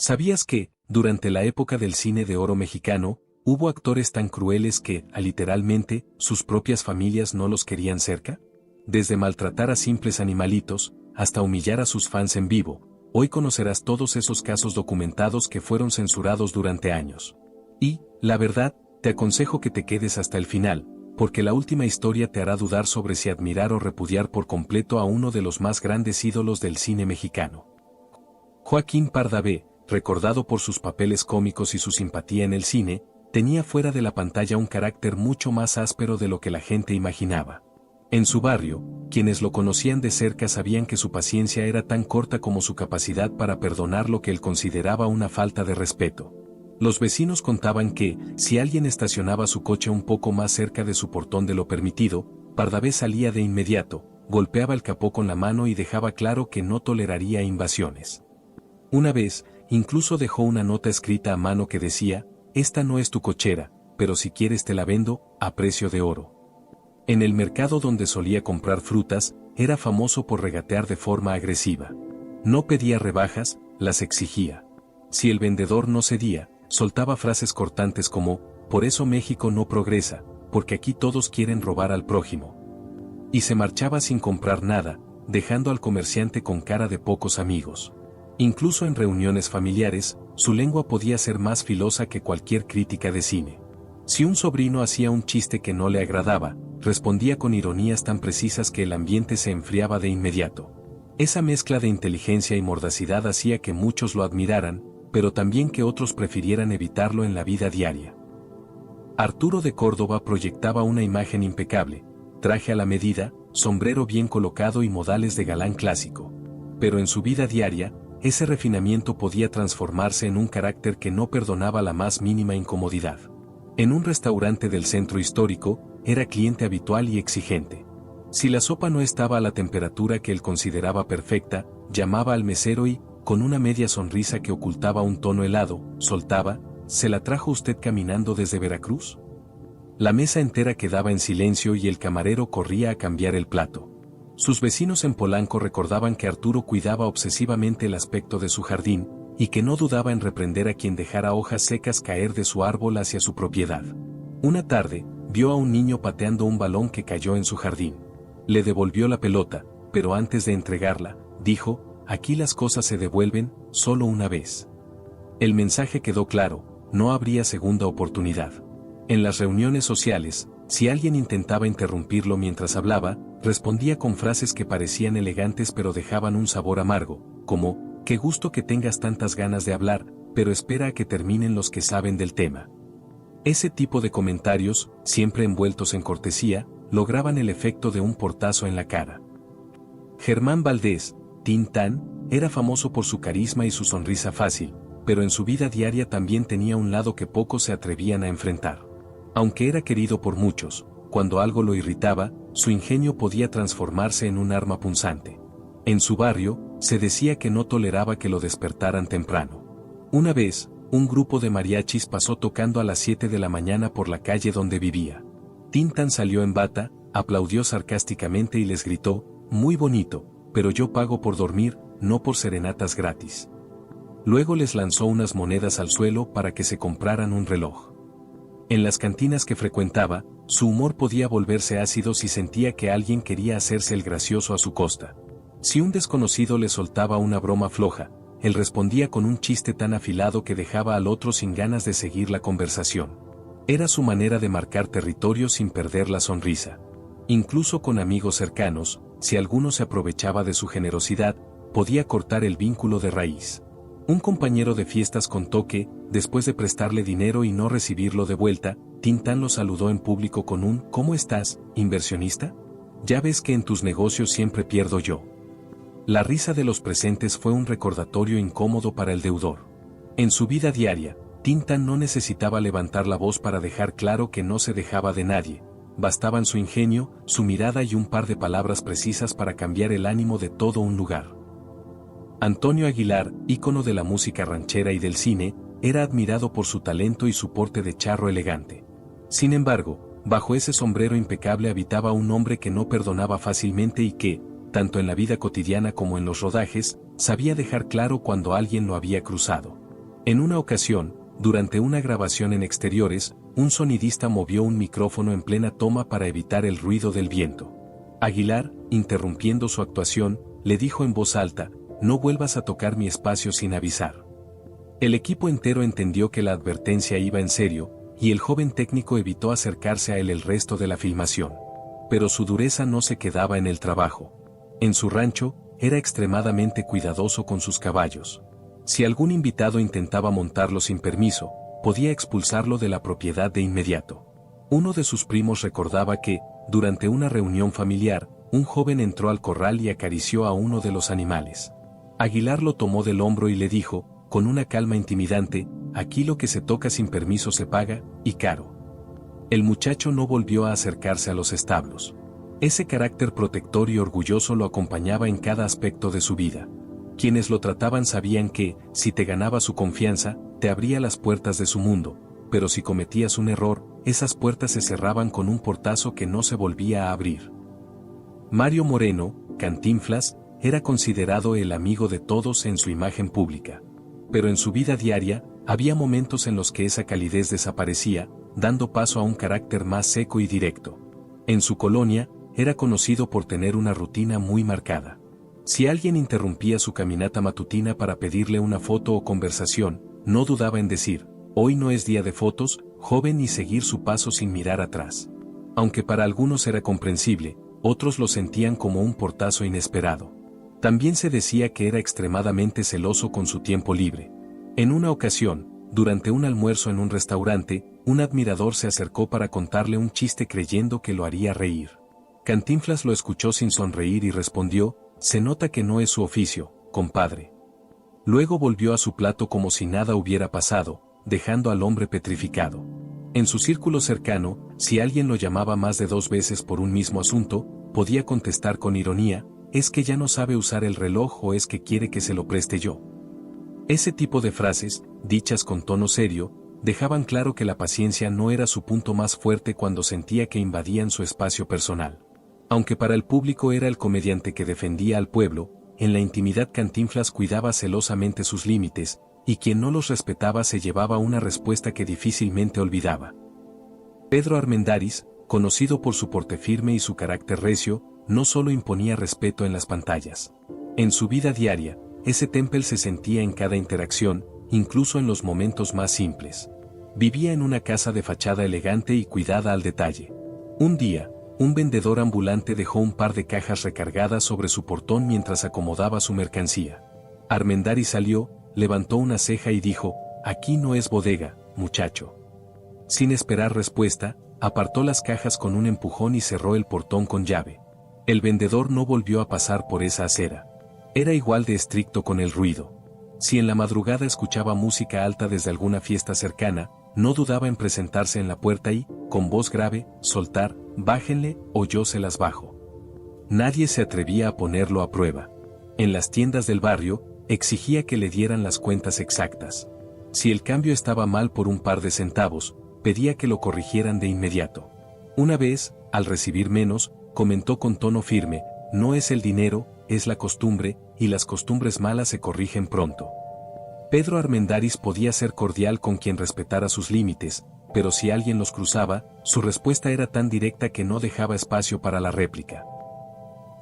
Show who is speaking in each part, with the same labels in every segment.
Speaker 1: ¿Sabías que, durante la época del cine de oro mexicano, hubo actores tan crueles que, literalmente, sus propias familias no los querían cerca? Desde maltratar a simples animalitos, hasta humillar a sus fans en vivo, hoy conocerás todos esos casos documentados que fueron censurados durante años. Y, la verdad, te aconsejo que te quedes hasta el final, porque la última historia te hará dudar sobre si admirar o repudiar por completo a uno de los más grandes ídolos del cine mexicano. Joaquín Pardavé, recordado por sus papeles cómicos y su simpatía en el cine, tenía fuera de la pantalla un carácter mucho más áspero de lo que la gente imaginaba. En su barrio, quienes lo conocían de cerca sabían que su paciencia era tan corta como su capacidad para perdonar lo que él consideraba una falta de respeto. Los vecinos contaban que, si alguien estacionaba su coche un poco más cerca de su portón de lo permitido, Pardavé salía de inmediato, golpeaba el capó con la mano y dejaba claro que no toleraría invasiones. Una vez, incluso dejó una nota escrita a mano que decía: "Esta no es tu cochera, pero si quieres te la vendo, a precio de oro". En el mercado donde solía comprar frutas, era famoso por regatear de forma agresiva. No pedía rebajas, las exigía. Si el vendedor no cedía, soltaba frases cortantes como: "Por eso México no progresa, porque aquí todos quieren robar al prójimo". Y se marchaba sin comprar nada, dejando al comerciante con cara de pocos amigos. Incluso en reuniones familiares, su lengua podía ser más filosa que cualquier crítica de cine. Si un sobrino hacía un chiste que no le agradaba, respondía con ironías tan precisas que el ambiente se enfriaba de inmediato. Esa mezcla de inteligencia y mordacidad hacía que muchos lo admiraran, pero también que otros prefirieran evitarlo en la vida diaria. Arturo de Córdoba proyectaba una imagen impecable: traje a la medida, sombrero bien colocado y modales de galán clásico. Pero en su vida diaria, ese refinamiento podía transformarse en un carácter que no perdonaba la más mínima incomodidad. En un restaurante del centro histórico, era cliente habitual y exigente. Si la sopa no estaba a la temperatura que él consideraba perfecta, llamaba al mesero y, con una media sonrisa que ocultaba un tono helado, soltaba: "¿Se la trajo usted caminando desde Veracruz?". La mesa entera quedaba en silencio y el camarero corría a cambiar el plato. Sus vecinos en Polanco recordaban que Arturo cuidaba obsesivamente el aspecto de su jardín, y que no dudaba en reprender a quien dejara hojas secas caer de su árbol hacia su propiedad. Una tarde, vio a un niño pateando un balón que cayó en su jardín. Le devolvió la pelota, pero antes de entregarla, dijo: "Aquí las cosas se devuelven, solo una vez". El mensaje quedó claro: no habría segunda oportunidad. En las reuniones sociales, si alguien intentaba interrumpirlo mientras hablaba, respondía con frases que parecían elegantes pero dejaban un sabor amargo, como: "Qué gusto que tengas tantas ganas de hablar, pero espera a que terminen los que saben del tema". Ese tipo de comentarios, siempre envueltos en cortesía, lograban el efecto de un portazo en la cara. Germán Valdés, Tintán, era famoso por su carisma y su sonrisa fácil, pero en su vida diaria también tenía un lado que pocos se atrevían a enfrentar. Aunque era querido por muchos, cuando algo lo irritaba, su ingenio podía transformarse en un arma punzante. En su barrio, se decía que no toleraba que lo despertaran temprano. Una vez, un grupo de mariachis pasó tocando a las 7 de la mañana por la calle donde vivía. Tintán salió en bata, aplaudió sarcásticamente y les gritó: "Muy bonito, pero yo pago por dormir, no por serenatas gratis". Luego les lanzó unas monedas al suelo para que se compraran un reloj. En las cantinas que frecuentaba, su humor podía volverse ácido si sentía que alguien quería hacerse el gracioso a su costa. Si un desconocido le soltaba una broma floja, él respondía con un chiste tan afilado que dejaba al otro sin ganas de seguir la conversación. Era su manera de marcar territorio sin perder la sonrisa. Incluso con amigos cercanos, si alguno se aprovechaba de su generosidad, podía cortar el vínculo de raíz. Un compañero de fiestas contó que, después de prestarle dinero y no recibirlo de vuelta, Tintán lo saludó en público con un: "¿Cómo estás, inversionista? Ya ves que en tus negocios siempre pierdo yo". La risa de los presentes fue un recordatorio incómodo para el deudor. En su vida diaria, Tintán no necesitaba levantar la voz para dejar claro que no se dejaba de nadie. Bastaban su ingenio, su mirada y un par de palabras precisas para cambiar el ánimo de todo un lugar. Antonio Aguilar, ícono de la música ranchera y del cine, era admirado por su talento y su porte de charro elegante. Sin embargo, bajo ese sombrero impecable habitaba un hombre que no perdonaba fácilmente y que, tanto en la vida cotidiana como en los rodajes, sabía dejar claro cuando alguien lo había cruzado. En una ocasión, durante una grabación en exteriores, un sonidista movió un micrófono en plena toma para evitar el ruido del viento. Aguilar, interrumpiendo su actuación, le dijo en voz alta: "No vuelvas a tocar mi espacio sin avisar". El equipo entero entendió que la advertencia iba en serio, y el joven técnico evitó acercarse a él el resto de la filmación. Pero su dureza no se quedaba en el trabajo. En su rancho, era extremadamente cuidadoso con sus caballos. Si algún invitado intentaba montarlo sin permiso, podía expulsarlo de la propiedad de inmediato. Uno de sus primos recordaba que, durante una reunión familiar, un joven entró al corral y acarició a uno de los animales. Aguilar lo tomó del hombro y le dijo, con una calma intimidante: "Aquí lo que se toca sin permiso se paga, y caro". El muchacho no volvió a acercarse a los establos. Ese carácter protector y orgulloso lo acompañaba en cada aspecto de su vida. Quienes lo trataban sabían que, si te ganaba su confianza, te abría las puertas de su mundo, pero si cometías un error, esas puertas se cerraban con un portazo que no se volvía a abrir. Mario Moreno, Cantinflas, era considerado el amigo de todos en su imagen pública. Pero en su vida diaria, había momentos en los que esa calidez desaparecía, dando paso a un carácter más seco y directo. En su colonia, era conocido por tener una rutina muy marcada. Si alguien interrumpía su caminata matutina para pedirle una foto o conversación, no dudaba en decir: "Hoy no es día de fotos, joven", y seguir su paso sin mirar atrás. Aunque para algunos era comprensible, otros lo sentían como un portazo inesperado. También se decía que era extremadamente celoso con su tiempo libre. En una ocasión, durante un almuerzo en un restaurante, un admirador se acercó para contarle un chiste creyendo que lo haría reír. Cantinflas lo escuchó sin sonreír y respondió: "Se nota que no es su oficio, compadre". Luego volvió a su plato como si nada hubiera pasado, dejando al hombre petrificado. En su círculo cercano, si alguien lo llamaba más de 2 veces por un mismo asunto, podía contestar con ironía: "¿Es que ya no sabe usar el reloj o es que quiere que se lo preste yo?". Ese tipo de frases, dichas con tono serio, dejaban claro que la paciencia no era su punto más fuerte cuando sentía que invadían su espacio personal. Aunque para el público era el comediante que defendía al pueblo, en la intimidad Cantinflas cuidaba celosamente sus límites, y quien no los respetaba se llevaba una respuesta que difícilmente olvidaba. Pedro Armendáriz, conocido por su porte firme y su carácter recio, no solo imponía respeto en las pantallas. En su vida diaria, ese temple se sentía en cada interacción, incluso en los momentos más simples. Vivía en una casa de fachada elegante y cuidada al detalle. Un día, un vendedor ambulante dejó un par de cajas recargadas sobre su portón mientras acomodaba su mercancía. Armendáriz salió, levantó una ceja y dijo: "Aquí no es bodega, muchacho". Sin esperar respuesta, apartó las cajas con un empujón y cerró el portón con llave. El vendedor no volvió a pasar por esa acera. Era igual de estricto con el ruido. Si en la madrugada escuchaba música alta desde alguna fiesta cercana, no dudaba en presentarse en la puerta y, con voz grave, soltar: "Bájenle, o yo se las bajo". Nadie se atrevía a ponerlo a prueba. En las tiendas del barrio, exigía que le dieran las cuentas exactas. Si el cambio estaba mal por un par de centavos, pedía que lo corrigieran de inmediato. Una vez, al recibir menos, comentó con tono firme: "No es el dinero, es la costumbre, y las costumbres malas se corrigen pronto". Pedro Armendáriz podía ser cordial con quien respetara sus límites, pero si alguien los cruzaba, su respuesta era tan directa que no dejaba espacio para la réplica.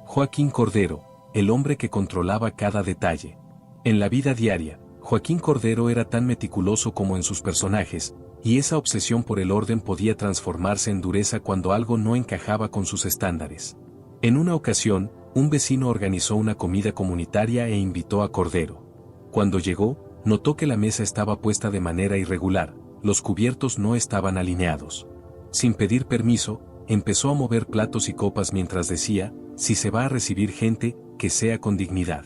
Speaker 1: Joaquín Cordero, el hombre que controlaba cada detalle. En la vida diaria, Joaquín Cordero era tan meticuloso como en sus personajes, y esa obsesión por el orden podía transformarse en dureza cuando algo no encajaba con sus estándares. En una ocasión, un vecino organizó una comida comunitaria e invitó a Cordero. Cuando llegó, notó que la mesa estaba puesta de manera irregular, los cubiertos no estaban alineados. Sin pedir permiso, empezó a mover platos y copas mientras decía: "Si se va a recibir gente, que sea con dignidad".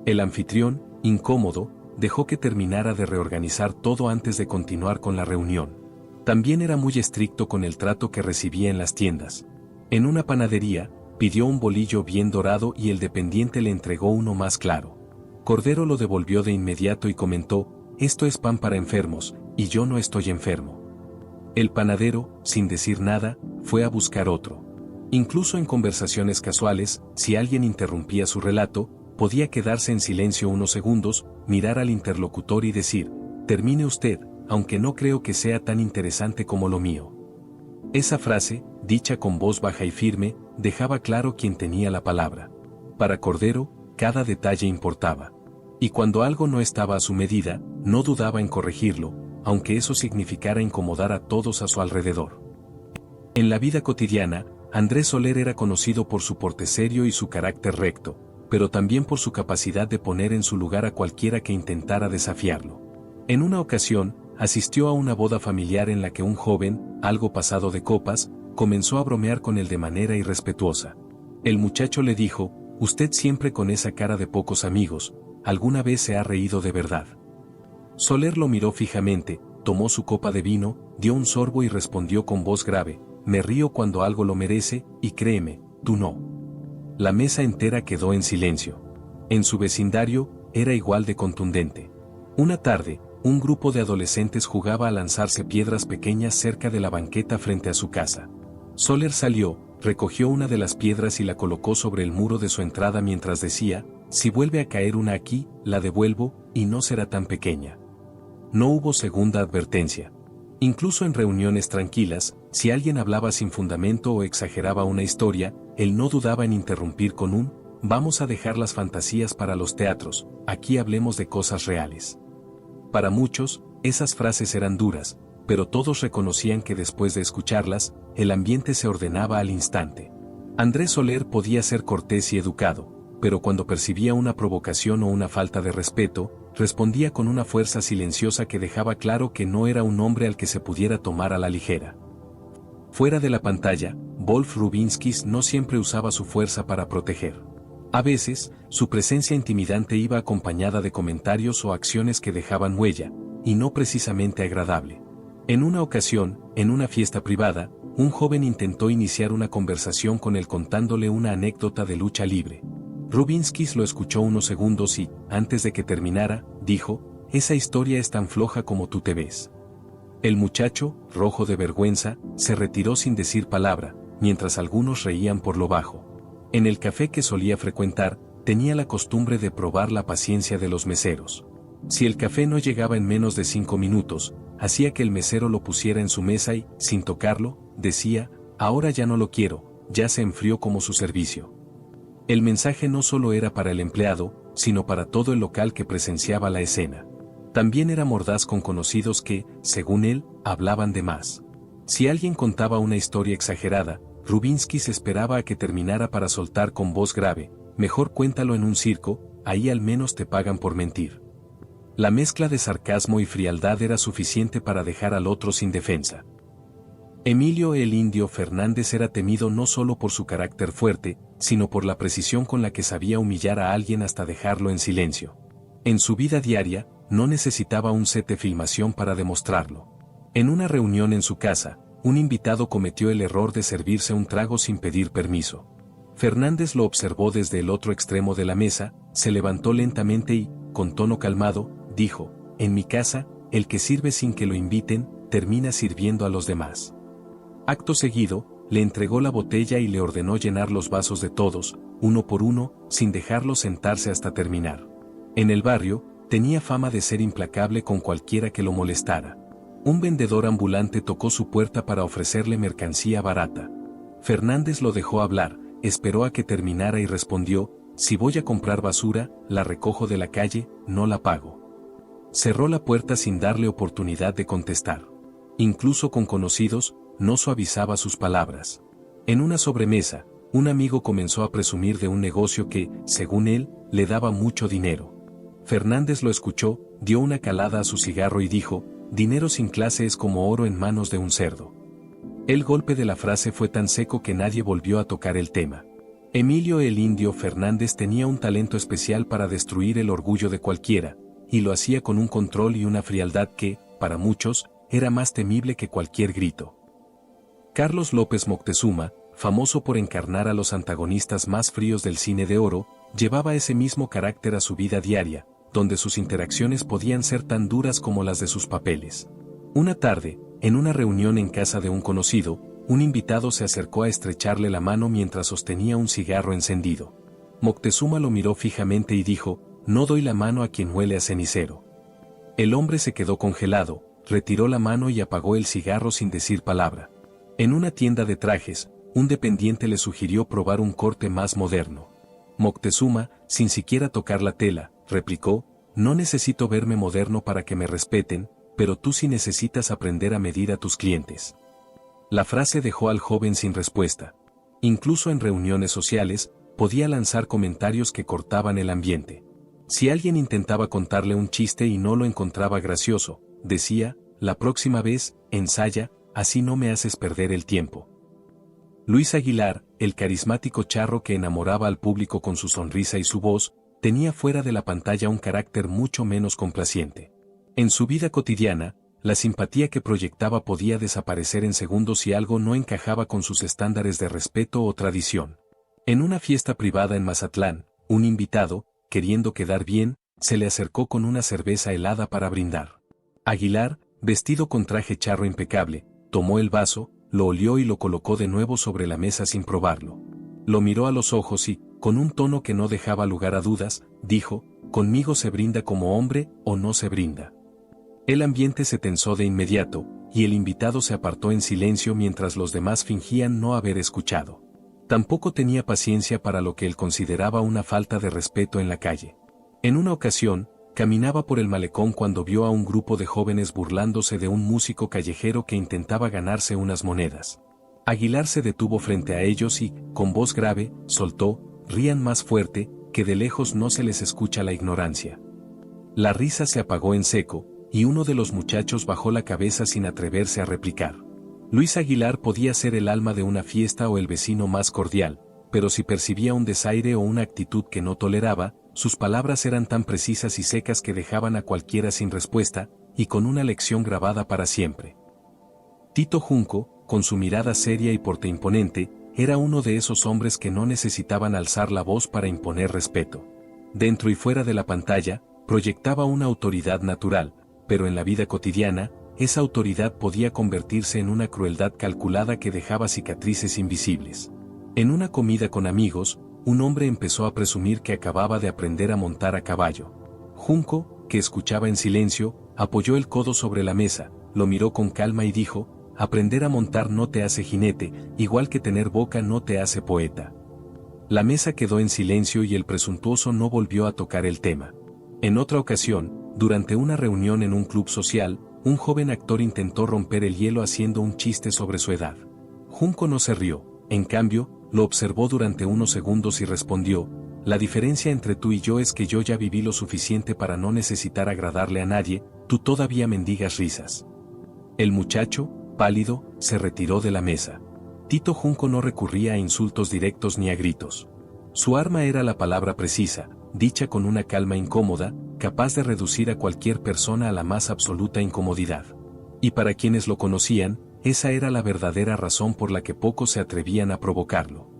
Speaker 1: El anfitrión, incómodo, dejó que terminara de reorganizar todo antes de continuar con la reunión. También era muy estricto con el trato que recibía en las tiendas. En una panadería, pidió un bolillo bien dorado y el dependiente le entregó uno más claro. Cordero lo devolvió de inmediato y comentó: "Esto es pan para enfermos, y yo no estoy enfermo". El panadero, sin decir nada, fue a buscar otro. Incluso en conversaciones casuales, si alguien interrumpía su relato, podía quedarse en silencio unos segundos, mirar al interlocutor y decir: termine usted, aunque no creo que sea tan interesante como lo mío. Esa frase, dicha con voz baja y firme, dejaba claro quién tenía la palabra. Para Cordero, cada detalle importaba. Y cuando algo no estaba a su medida, no dudaba en corregirlo, aunque eso significara incomodar a todos a su alrededor. En la vida cotidiana, Andrés Soler era conocido por su porte serio y su carácter recto, pero también por su capacidad de poner en su lugar a cualquiera que intentara desafiarlo. En una ocasión, asistió a una boda familiar en la que un joven, algo pasado de copas, comenzó a bromear con él de manera irrespetuosa. El muchacho le dijo: «Usted siempre con esa cara de pocos amigos, ¿alguna vez se ha reído de verdad?». Soler lo miró fijamente, tomó su copa de vino, dio un sorbo y respondió con voz grave: «Me río cuando algo lo merece, y créeme, tú no». La mesa entera quedó en silencio. En su vecindario, era igual de contundente. Una tarde, un grupo de adolescentes jugaba a lanzarse piedras pequeñas cerca de la banqueta frente a su casa. Soler salió, recogió una de las piedras y la colocó sobre el muro de su entrada mientras decía: «Si vuelve a caer una aquí, la devuelvo, y no será tan pequeña». No hubo segunda advertencia. Incluso en reuniones tranquilas, si alguien hablaba sin fundamento o exageraba una historia, él no dudaba en interrumpir con un: «Vamos a dejar las fantasías para los teatros, aquí hablemos de cosas reales». Para muchos, esas frases eran duras, pero todos reconocían que después de escucharlas, el ambiente se ordenaba al instante. Andrés Soler podía ser cortés y educado, pero cuando percibía una provocación o una falta de respeto, respondía con una fuerza silenciosa que dejaba claro que no era un hombre al que se pudiera tomar a la ligera. Fuera de la pantalla, Wolf Rubinskis no siempre usaba su fuerza para proteger. A veces, su presencia intimidante iba acompañada de comentarios o acciones que dejaban huella, y no precisamente agradable. En una ocasión, en una fiesta privada, un joven intentó iniciar una conversación con él contándole una anécdota de lucha libre. Rubinskis lo escuchó unos segundos y, antes de que terminara, dijo: «Esa historia es tan floja como tú te ves». El muchacho, rojo de vergüenza, se retiró sin decir palabra, mientras algunos reían por lo bajo. En el café que solía frecuentar, tenía la costumbre de probar la paciencia de los meseros. Si el café no llegaba en menos de 5 minutos, hacía que el mesero lo pusiera en su mesa y, sin tocarlo, decía: «Ahora ya no lo quiero, ya se enfrió como su servicio». El mensaje no solo era para el empleado, sino para todo el local que presenciaba la escena. También era mordaz con conocidos que, según él, hablaban de más. Si alguien contaba una historia exagerada, Rubinskis esperaba a que terminara para soltar con voz grave: «Mejor cuéntalo en un circo, ahí al menos te pagan por mentir». La mezcla de sarcasmo y frialdad era suficiente para dejar al otro sin defensa. Emilio el Indio Fernández era temido no solo por su carácter fuerte, sino por la precisión con la que sabía humillar a alguien hasta dejarlo en silencio. En su vida diaria, no necesitaba un set de filmación para demostrarlo. En una reunión en su casa, un invitado cometió el error de servirse un trago sin pedir permiso. Fernández lo observó desde el otro extremo de la mesa, se levantó lentamente y, con tono calmado, dijo: «En mi casa, el que sirve sin que lo inviten, termina sirviendo a los demás». Acto seguido, le entregó la botella y le ordenó llenar los vasos de todos, uno por uno, sin dejarlos sentarse hasta terminar. En el barrio, tenía fama de ser implacable con cualquiera que lo molestara. Un vendedor ambulante tocó su puerta para ofrecerle mercancía barata. Fernández lo dejó hablar, esperó a que terminara y respondió: «Si voy a comprar basura, la recojo de la calle, no la pago». Cerró la puerta sin darle oportunidad de contestar. Incluso con conocidos, no suavizaba sus palabras. En una sobremesa, un amigo comenzó a presumir de un negocio que, según él, le daba mucho dinero. Fernández lo escuchó, dio una calada a su cigarro y dijo: «Dinero sin clase es como oro en manos de un cerdo». El golpe de la frase fue tan seco que nadie volvió a tocar el tema. Emilio el Indio Fernández tenía un talento especial para destruir el orgullo de cualquiera, y lo hacía con un control y una frialdad que, para muchos, era más temible que cualquier grito. Carlos López Moctezuma, famoso por encarnar a los antagonistas más fríos del cine de oro, llevaba ese mismo carácter a su vida diaria, donde sus interacciones podían ser tan duras como las de sus papeles. Una tarde, en una reunión en casa de un conocido, un invitado se acercó a estrecharle la mano mientras sostenía un cigarro encendido. Moctezuma lo miró fijamente y dijo: «No doy la mano a quien huele a cenicero». El hombre se quedó congelado, retiró la mano y apagó el cigarro sin decir palabra. En una tienda de trajes, un dependiente le sugirió probar un corte más moderno. Moctezuma, sin siquiera tocar la tela, replicó: no necesito verme moderno para que me respeten, pero tú sí necesitas aprender a medir a tus clientes. La frase dejó al joven sin respuesta. Incluso en reuniones sociales, podía lanzar comentarios que cortaban el ambiente. Si alguien intentaba contarle un chiste y no lo encontraba gracioso, decía: la próxima vez, ensaya, así no me haces perder el tiempo. Luis Aguilar, el carismático charro que enamoraba al público con su sonrisa y su voz, tenía fuera de la pantalla un carácter mucho menos complaciente. En su vida cotidiana, la simpatía que proyectaba podía desaparecer en segundos si algo no encajaba con sus estándares de respeto o tradición. En una fiesta privada en Mazatlán, un invitado, queriendo quedar bien, se le acercó con una cerveza helada para brindar. Aguilar, vestido con traje charro impecable, tomó el vaso, lo olió y lo colocó de nuevo sobre la mesa sin probarlo. Lo miró a los ojos y, con un tono que no dejaba lugar a dudas, dijo: conmigo se brinda como hombre o no se brinda. El ambiente se tensó de inmediato, y el invitado se apartó en silencio mientras los demás fingían no haber escuchado. Tampoco tenía paciencia para lo que él consideraba una falta de respeto en la calle. En una ocasión, caminaba por el malecón cuando vio a un grupo de jóvenes burlándose de un músico callejero que intentaba ganarse unas monedas. Aguilar se detuvo frente a ellos y, con voz grave, soltó: rían más fuerte, que de lejos no se les escucha la ignorancia. La risa se apagó en seco, y uno de los muchachos bajó la cabeza sin atreverse a replicar. Luis Aguilar podía ser el alma de una fiesta o el vecino más cordial, pero si percibía un desaire o una actitud que no toleraba, sus palabras eran tan precisas y secas que dejaban a cualquiera sin respuesta, y con una lección grabada para siempre. Tito Junco, con su mirada seria y porte imponente, era uno de esos hombres que no necesitaban alzar la voz para imponer respeto. Dentro y fuera de la pantalla, proyectaba una autoridad natural, pero en la vida cotidiana, esa autoridad podía convertirse en una crueldad calculada que dejaba cicatrices invisibles. En una comida con amigos, un hombre empezó a presumir que acababa de aprender a montar a caballo. Junco, que escuchaba en silencio, apoyó el codo sobre la mesa, lo miró con calma y dijo: aprender a montar no te hace jinete, igual que tener boca no te hace poeta. La mesa quedó en silencio y el presuntuoso no volvió a tocar el tema. En otra ocasión, durante una reunión en un club social, un joven actor intentó romper el hielo haciendo un chiste sobre su edad. Junco no se rió, en cambio, lo observó durante unos segundos y respondió: la diferencia entre tú y yo es que yo ya viví lo suficiente para no necesitar agradarle a nadie, tú todavía mendigas risas. El muchacho, pálido, se retiró de la mesa. Tito Junco no recurría a insultos directos ni a gritos. Su arma era la palabra precisa, dicha con una calma incómoda, capaz de reducir a cualquier persona a la más absoluta incomodidad. Y para quienes lo conocían, esa era la verdadera razón por la que pocos se atrevían a provocarlo.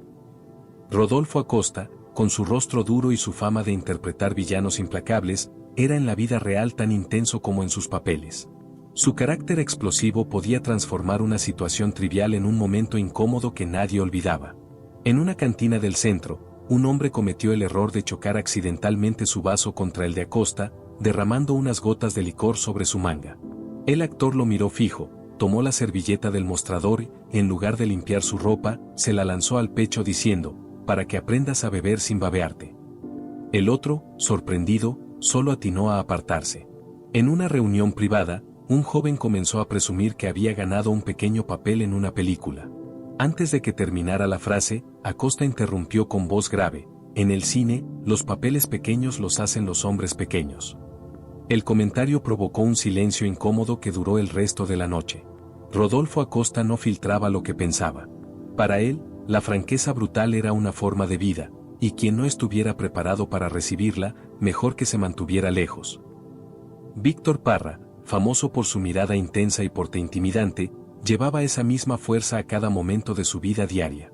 Speaker 1: Rodolfo Acosta, con su rostro duro y su fama de interpretar villanos implacables, era en la vida real tan intenso como en sus papeles. Su carácter explosivo podía transformar una situación trivial en un momento incómodo que nadie olvidaba. En una cantina del centro, un hombre cometió el error de chocar accidentalmente su vaso contra el de Acosta, derramando unas gotas de licor sobre su manga. El actor lo miró fijo, tomó la servilleta del mostrador y, en lugar de limpiar su ropa, se la lanzó al pecho diciendo: para que aprendas a beber sin babearte. El otro, sorprendido, solo atinó a apartarse. En una reunión privada, un joven comenzó a presumir que había ganado un pequeño papel en una película. Antes de que terminara la frase, Acosta interrumpió con voz grave: en el cine, los papeles pequeños los hacen los hombres pequeños. El comentario provocó un silencio incómodo que duró el resto de la noche. Rodolfo Acosta no filtraba lo que pensaba. Para él, la franqueza brutal era una forma de vida, y quien no estuviera preparado para recibirla, mejor que se mantuviera lejos. Víctor Parra, famoso por su mirada intensa y porte intimidante, llevaba esa misma fuerza a cada momento de su vida diaria.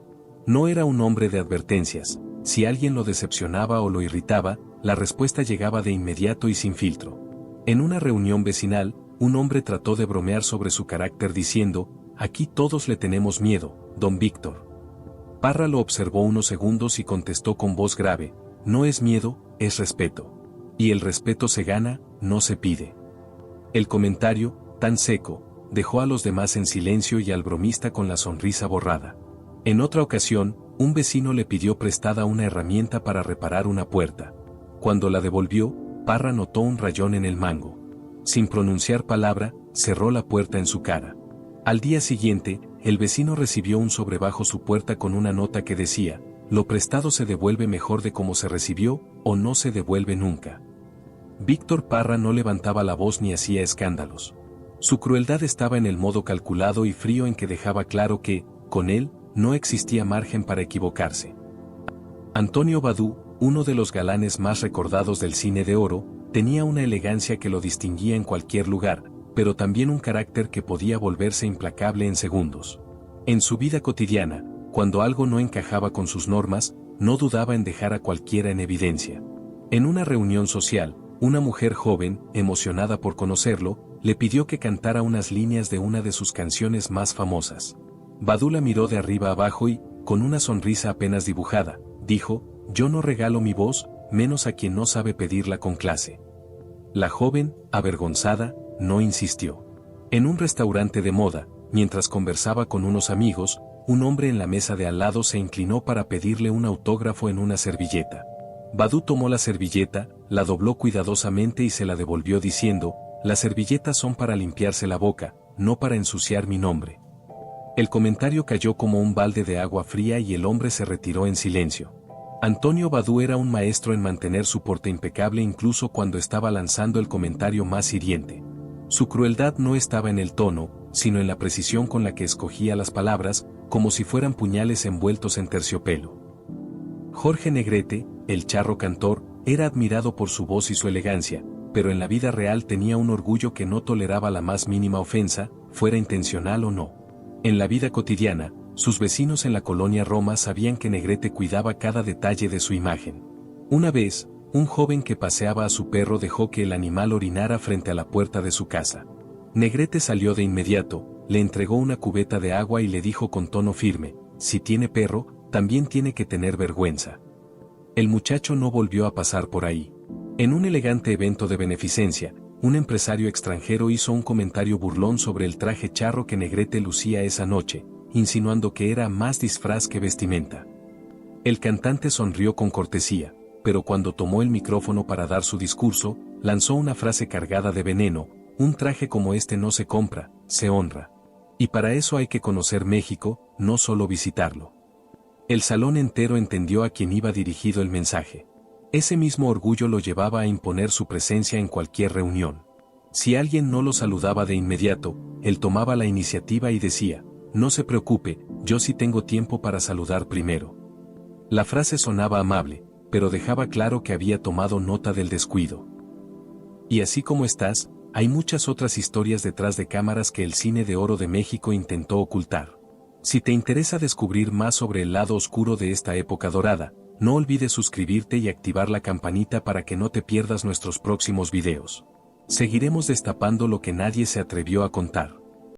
Speaker 1: No era un hombre de advertencias: si alguien lo decepcionaba o lo irritaba, la respuesta llegaba de inmediato y sin filtro. En una reunión vecinal, un hombre trató de bromear sobre su carácter diciendo: aquí todos le tenemos miedo, don Víctor. Parra lo observó unos segundos y contestó con voz grave: no es miedo, es respeto. Y el respeto se gana, no se pide. El comentario, tan seco, dejó a los demás en silencio y al bromista con la sonrisa borrada. En otra ocasión, un vecino le pidió prestada una herramienta para reparar una puerta. Cuando la devolvió, Parra notó un rayón en el mango. Sin pronunciar palabra, cerró la puerta en su cara. Al día siguiente, el vecino recibió un sobre bajo su puerta con una nota que decía: lo prestado se devuelve mejor de como se recibió, o no se devuelve nunca. Víctor Parra no levantaba la voz ni hacía escándalos. Su crueldad estaba en el modo calculado y frío en que dejaba claro que, con él, no existía margen para equivocarse. Antonio Badú, uno de los galanes más recordados del cine de oro, tenía una elegancia que lo distinguía en cualquier lugar, pero también un carácter que podía volverse implacable en segundos. En su vida cotidiana, cuando algo no encajaba con sus normas, no dudaba en dejar a cualquiera en evidencia. En una reunión social, una mujer joven, emocionada por conocerlo, le pidió que cantara unas líneas de una de sus canciones más famosas. Badú la miró de arriba abajo y, con una sonrisa apenas dibujada, dijo: yo no regalo mi voz, menos a quien no sabe pedirla con clase. La joven, avergonzada, no insistió. En un restaurante de moda, mientras conversaba con unos amigos, un hombre en la mesa de al lado se inclinó para pedirle un autógrafo en una servilleta. Badú tomó la servilleta, la dobló cuidadosamente y se la devolvió diciendo: las servilletas son para limpiarse la boca, no para ensuciar mi nombre. El comentario cayó como un balde de agua fría y el hombre se retiró en silencio. Antonio Badú era un maestro en mantener su porte impecable incluso cuando estaba lanzando el comentario más hiriente. Su crueldad no estaba en el tono, sino en la precisión con la que escogía las palabras, como si fueran puñales envueltos en terciopelo. Jorge Negrete, el charro cantor, era admirado por su voz y su elegancia, pero en la vida real tenía un orgullo que no toleraba la más mínima ofensa, fuera intencional o no. En la vida cotidiana, sus vecinos en la colonia Roma sabían que Negrete cuidaba cada detalle de su imagen. Una vez, un joven que paseaba a su perro dejó que el animal orinara frente a la puerta de su casa. Negrete salió de inmediato, le entregó una cubeta de agua y le dijo con tono firme: si tiene perro, también tiene que tener vergüenza. El muchacho no volvió a pasar por ahí. En un elegante evento de beneficencia, un empresario extranjero hizo un comentario burlón sobre el traje charro que Negrete lucía esa noche, insinuando que era más disfraz que vestimenta. El cantante sonrió con cortesía, pero cuando tomó el micrófono para dar su discurso, lanzó una frase cargada de veneno: un traje como este no se compra, se honra. Y para eso hay que conocer México, no solo visitarlo. El salón entero entendió a quién iba dirigido el mensaje. Ese mismo orgullo lo llevaba a imponer su presencia en cualquier reunión. Si alguien no lo saludaba de inmediato, él tomaba la iniciativa y decía: no se preocupe, yo sí tengo tiempo para saludar primero. La frase sonaba amable, pero dejaba claro que había tomado nota del descuido. Y así como estás, hay muchas otras historias detrás de cámaras que el cine de oro de México intentó ocultar. Si te interesa descubrir más sobre el lado oscuro de esta época dorada, no olvides suscribirte y activar la campanita para que no te pierdas nuestros próximos videos. Seguiremos destapando lo que nadie se atrevió a contar.